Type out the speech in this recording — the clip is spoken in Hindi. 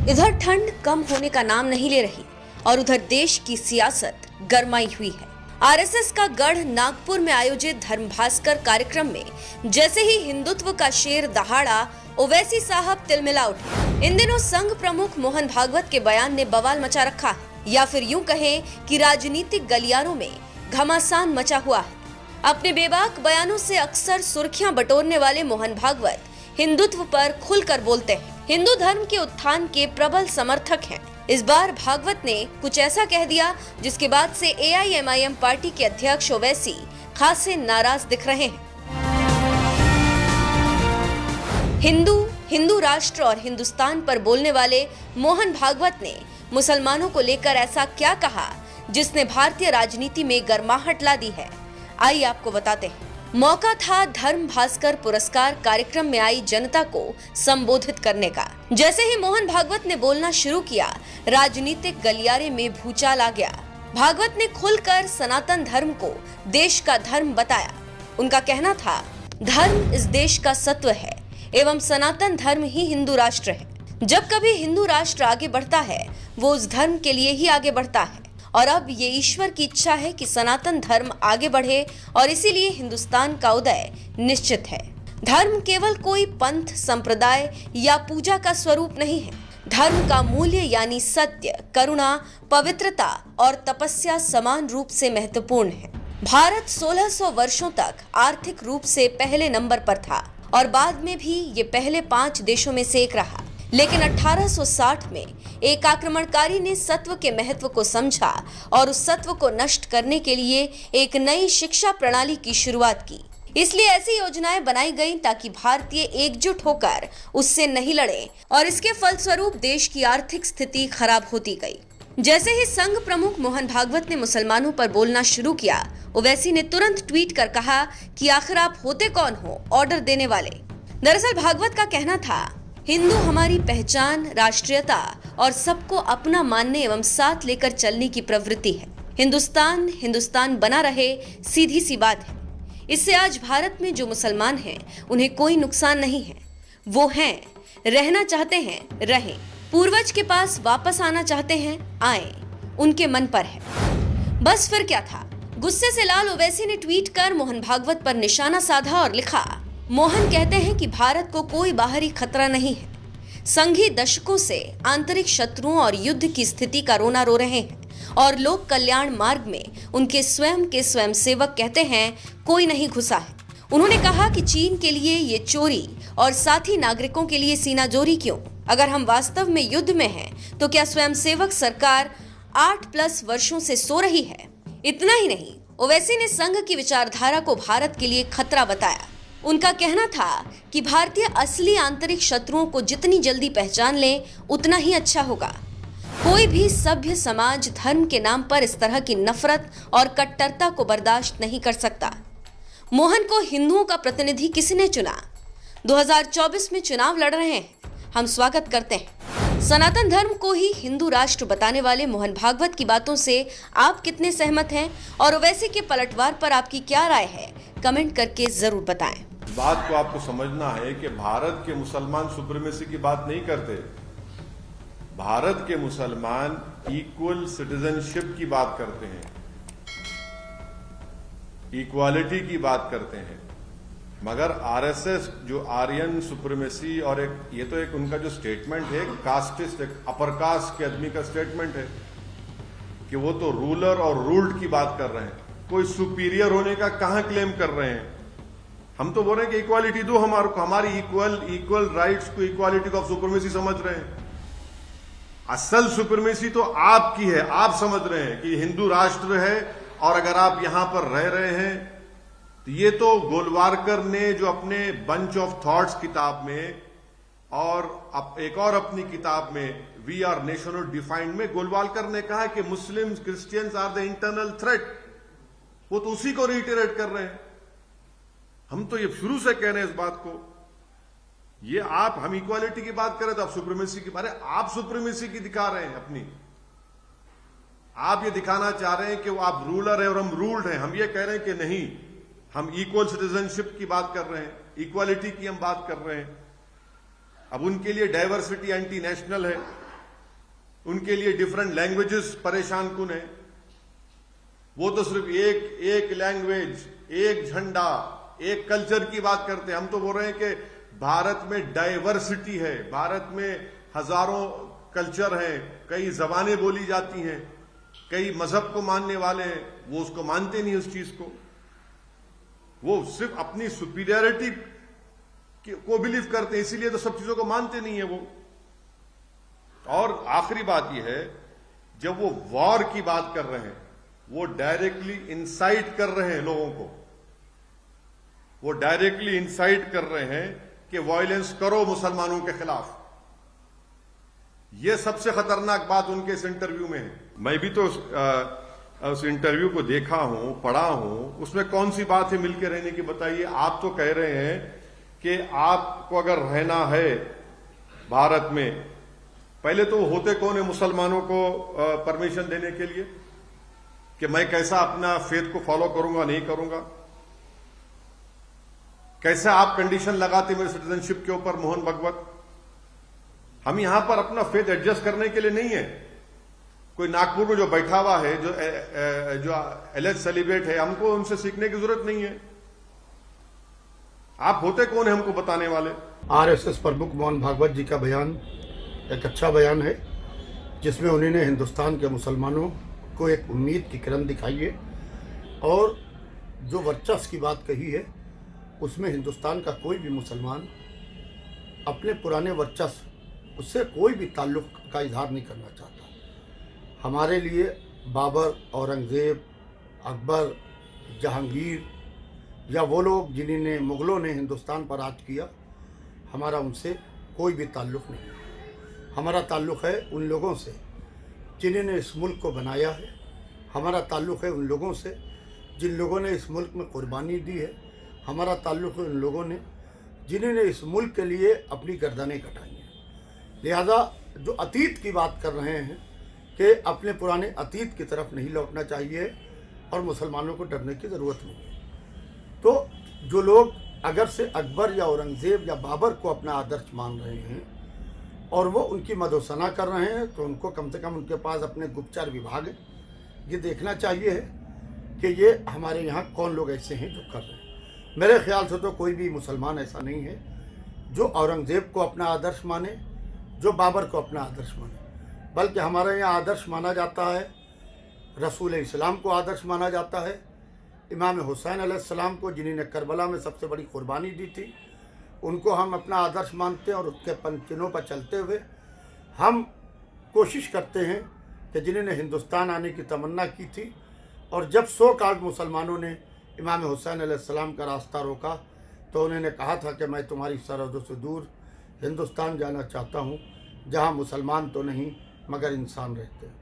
इधर ठंड कम होने का नाम नहीं ले रही और उधर देश की सियासत गरमाई हुई है। आरएसएस का गढ़ नागपुर में आयोजित धर्म भास्कर कार्यक्रम में जैसे ही हिंदुत्व का शेर दहाड़ा, ओवैसी साहब तिलमिला उठे। इन दिनों संघ प्रमुख मोहन भागवत के बयान ने बवाल मचा रखा है, या फिर यूं कहें कि राजनीतिक गलियारों में घमासान मचा हुआ है। अपने बेबाक बयानों से अक्सर सुर्खियां बटोरने वाले मोहन भागवत हिंदुत्व पर खुलकर बोलते हैं। हिंदू धर्म के उत्थान के प्रबल समर्थक हैं। इस बार भागवत ने कुछ ऐसा कह दिया जिसके बाद से एआईएमआईएम पार्टी के अध्यक्ष ओवैसी खासे नाराज दिख रहे हैं। हिंदू राष्ट्र और हिंदुस्तान पर बोलने वाले मोहन भागवत ने मुसलमानों को लेकर ऐसा क्या कहा जिसने भारतीय राजनीति में गर्माहट ला दी है। आइए आपको बताते हैं। मौका था धर्म भास्कर पुरस्कार कार्यक्रम में आई जनता को संबोधित करने का। जैसे ही मोहन भागवत ने बोलना शुरू किया, राजनीतिक गलियारे में भूचाल आ गया। भागवत ने खुलकर सनातन धर्म को देश का धर्म बताया। उनका कहना था, धर्म इस देश का सत्व है एवं सनातन धर्म ही हिंदू राष्ट्र है। जब कभी हिंदू राष्ट्र आगे बढ़ता है, वो उस धर्म के लिए ही आगे बढ़ता है और अब ये ईश्वर की इच्छा है कि सनातन धर्म आगे बढ़े और इसीलिए हिंदुस्तान का उदय निश्चित है। धर्म केवल कोई पंथ, संप्रदाय या पूजा का स्वरूप नहीं है। धर्म का मूल्य यानी सत्य, करुणा, पवित्रता और तपस्या समान रूप से महत्वपूर्ण है। भारत 1600 वर्षों तक आर्थिक रूप से पहले नंबर पर था और बाद में भी ये पहले 5 देशों में से एक रहा। लेकिन 1860 में एक आक्रमणकारी ने सत्व के महत्व को समझा और उस सत्व को नष्ट करने के लिए एक नई शिक्षा प्रणाली की शुरुआत की। इसलिए ऐसी योजनाएं बनाई गईं ताकि भारतीय एकजुट होकर उससे नहीं लड़े और इसके फलस्वरूप देश की आर्थिक स्थिति खराब होती गई। जैसे ही संघ प्रमुख मोहन भागवत ने मुसलमानों पर बोलना शुरू किया, ओवैसी ने तुरंत ट्वीट कर कहा कि आखिर आप होते कौन हो ऑर्डर देने वाले। दरअसल भागवत का कहना था, हिंदू हमारी पहचान, राष्ट्रीयता और सबको अपना मानने एवं साथ लेकर चलने की प्रवृत्ति है। हिंदुस्तान बना रहे, सीधी सी बात है। इससे आज भारत में जो मुसलमान हैं, उन्हें कोई नुकसान नहीं है। वो हैं, रहना चाहते हैं, रहें। पूर्वज के पास वापस आना चाहते हैं, आए। उनके मन पर है। बस फिर क्या था। गुस्से से लाल ओवैसी ने ट्वीट कर मोहन भागवत पर निशाना साधा और लिखा, मोहन कहते हैं कि भारत को कोई बाहरी खतरा नहीं है। संघी दशकों से आंतरिक शत्रुओं और युद्ध की स्थिति का रोना रो रहे हैं और लोक कल्याण मार्ग में उनके स्वयं के स्वयंसेवक कहते हैं कोई नहीं घुसा है। उन्होंने कहा कि चीन के लिए ये चोरी और साथी नागरिकों के लिए सीनाजोरी क्यों? अगर हम वास्तव में युद्ध में हैं, तो क्या स्वयंसेवक सरकार 8+ वर्षों से सो रही है? इतना ही नहीं, ओवैसी ने संघ की विचारधारा को भारत के लिए खतरा बताया। उनका कहना था कि भारतीय असली आंतरिक शत्रुओं को जितनी जल्दी पहचान लें, उतना ही अच्छा होगा। कोई भी सभ्य समाज धर्म के नाम पर इस तरह की नफरत और कट्टरता को बर्दाश्त नहीं कर सकता। मोहन को हिंदुओं का प्रतिनिधि किसने चुना? 2024 में चुनाव लड़ रहे हैं, हम स्वागत करते हैं। सनातन धर्म को ही हिंदू राष्ट्र बताने वाले मोहन भागवत की बातों से आप कितने सहमत हैं और ओवैसी के पलटवार पर आपकी क्या राय है? कमेंट करके जरूर बताएं। बात को आपको समझना है कि भारत के मुसलमान सुप्रीमेसी की बात नहीं करते। भारत के मुसलमान इक्वल सिटीजनशिप की बात करते हैं, इक्वालिटी की बात करते हैं। मगर आरएसएस जो आर्यन सुप्रीमेसी और ये तो एक उनका जो स्टेटमेंट है, कास्टिस्ट, एक अपर कास्ट के आदमी का स्टेटमेंट है कि वो तो रूलर और रूल्ड की बात कर रहे हैं। कोई सुपीरियर होने का कहां क्लेम कर रहे हैं? हम तो बोल रहे हैं कि इक्वालिटी दो हमारी इक्वल राइट्स को इक्वालिटी ऑफ सुप्रीमेसी समझ रहे हैं। असल सुप्रीमेसी तो आपकी है। आप समझ रहे हैं कि हिंदू राष्ट्र है और अगर आप यहां पर रह रहे हैं तो ये तो गोलवारकर ने जो अपने बंच ऑफ थॉट्स किताब में और एक और अपनी किताब में वी आर नेशन डिफाइंड में गोलवारकर ने कहा कि Muslims, Christians are the internal threat. वो तो उसी को रिटेरेट कर रहे हैं। हम तो ये शुरू से कह रहे हैं इस बात को। ये हम इक्वालिटी की बात करें तो आप सुप्रीमेसी की बात, आप सुप्रीमेसी की दिखा रहे हैं अपनी। आप ये दिखाना चाह रहे हैं कि वो आप रूलर है और हम रूल्ड हैं। हम ये कह रहे हैं कि नहीं, हम इक्वल सिटीजनशिप की बात कर रहे हैं, इक्वालिटी की हम बात कर रहे हैं। अब उनके लिए डाइवर्सिटी एंटी नेशनल है। उनके लिए डिफरेंट लैंग्वेजेस परेशान कुन है। वो तो सिर्फ एक लैंग्वेज, एक झंडा, एक कल्चर की बात करते हैं। हम तो बोल रहे हैं कि भारत में डाइवर्सिटी है, भारत में हजारों कल्चर हैं, कई जबानें बोली जाती हैं, कई मजहब को मानने वाले हैं। वो उसको मानते नहीं उस चीज को, वो सिर्फ अपनी सुपीरियरिटी को बिलीव करते हैं, इसीलिए तो सब चीजों को मानते नहीं है वो। और आखिरी बात यह है, जब वो वॉर की बात कर रहे हैं, वो डायरेक्टली इंसाइट कर रहे हैं लोगों को, वो डायरेक्टली इंसाइट कर रहे हैं कि वायलेंस करो मुसलमानों के खिलाफ। ये सबसे खतरनाक बात उनके इस इंटरव्यू में है। मैं भी तो उस इंटरव्यू को देखा हूं, पढ़ा हूं, उसमें कौन सी बात है मिलकर रहने की, बताइए। आप तो कह रहे हैं कि आपको अगर रहना है भारत में, पहले तो होते कौन है मुसलमानों को परमिशन देने के लिए कि मैं कैसा अपना फेथ को फॉलो करूंगा, नहीं करूंगा? कैसे आप कंडीशन लगाते मेरे सिटीजनशिप के ऊपर, मोहन भागवत? हम यहां पर अपना फेथ एडजस्ट करने के लिए नहीं है। कोई नागपुर में जो बैठा हुआ है, जो एलेज सेलिब्रेट है, हमको उनसे सीखने की जरूरत नहीं है। आप होते कौन है हमको बताने वाले? आरएसएस प्रमुख मोहन भागवत जी का बयान एक अच्छा बयान है, जिसमें उन्होंने हिंदुस्तान के मुसलमानों को एक उम्मीद की किरण दिखाई है। और जो वर्चस्व की बात कही है, उसमें हिंदुस्तान का कोई भी मुसलमान अपने पुराने वर्चस्व, उससे कोई भी ताल्लुक़ का इजहार नहीं करना चाहता। हमारे लिए बाबर, औरंगज़ेब, अकबर, जहांगीर या वो लोग जिन्होंने, मुग़लों ने हिंदुस्तान पर राज किया, हमारा उनसे कोई भी ताल्लुक़ नहीं है। हमारा ताल्लुक़ है उन लोगों से जिन्होंने इस मुल्क को बनाया है। हमारा ताल्लुक़ है उन लोगों से जिन लोगों ने इस मुल्क में कुर्बानी दी है। हमारा ताल्लुक़ है उन लोगों ने जिन्होंने इस मुल्क के लिए अपनी गर्दनें कटाई हैं। लिहाजा जो अतीत की बात कर रहे हैं कि अपने पुराने अतीत की तरफ नहीं लौटना चाहिए और मुसलमानों को डरने की ज़रूरत नहीं है। तो जो लोग अगर से अकबर या औरंगज़ेब या बाबर को अपना आदर्श मान रहे हैं और वो उनकी मदोसना कर रहे हैं, तो उनको कम से कम उनके पास अपने गुप्तचर विभाग है, ये देखना चाहिए है कि ये हमारे यहाँ कौन लोग ऐसे हैं जो कर रहे हैं। मेरे ख्याल से तो कोई भी मुसलमान ऐसा नहीं है जो औरंगज़ेब को अपना आदर्श माने, जो बाबर को अपना आदर्श माने, बल्कि हमारे यहाँ आदर्श माना जाता है, रसूल इस्लाम को आदर्श माना जाता है, इमाम हुसैन अलैहिस्सलाम को, जिन्होंने करबला में सबसे बड़ी कुर्बानी दी थी, उनको हम अपना आदर्श मानते हैं। और उसके पंचनों पर चलते हुए हम कोशिश करते हैं कि जिन्होंने हिंदुस्तान आने की तमन्ना की थी और जब 100 काल मुसलमानों ने इमाम हुसैन अलैहिस्सलाम का रास्ता रोका, तो उन्होंने कहा था कि मैं तुम्हारी सरहदों से दूर हिंदुस्तान जाना चाहता हूँ, जहाँ मुसलमान तो नहीं मगर इंसान रहते हैं।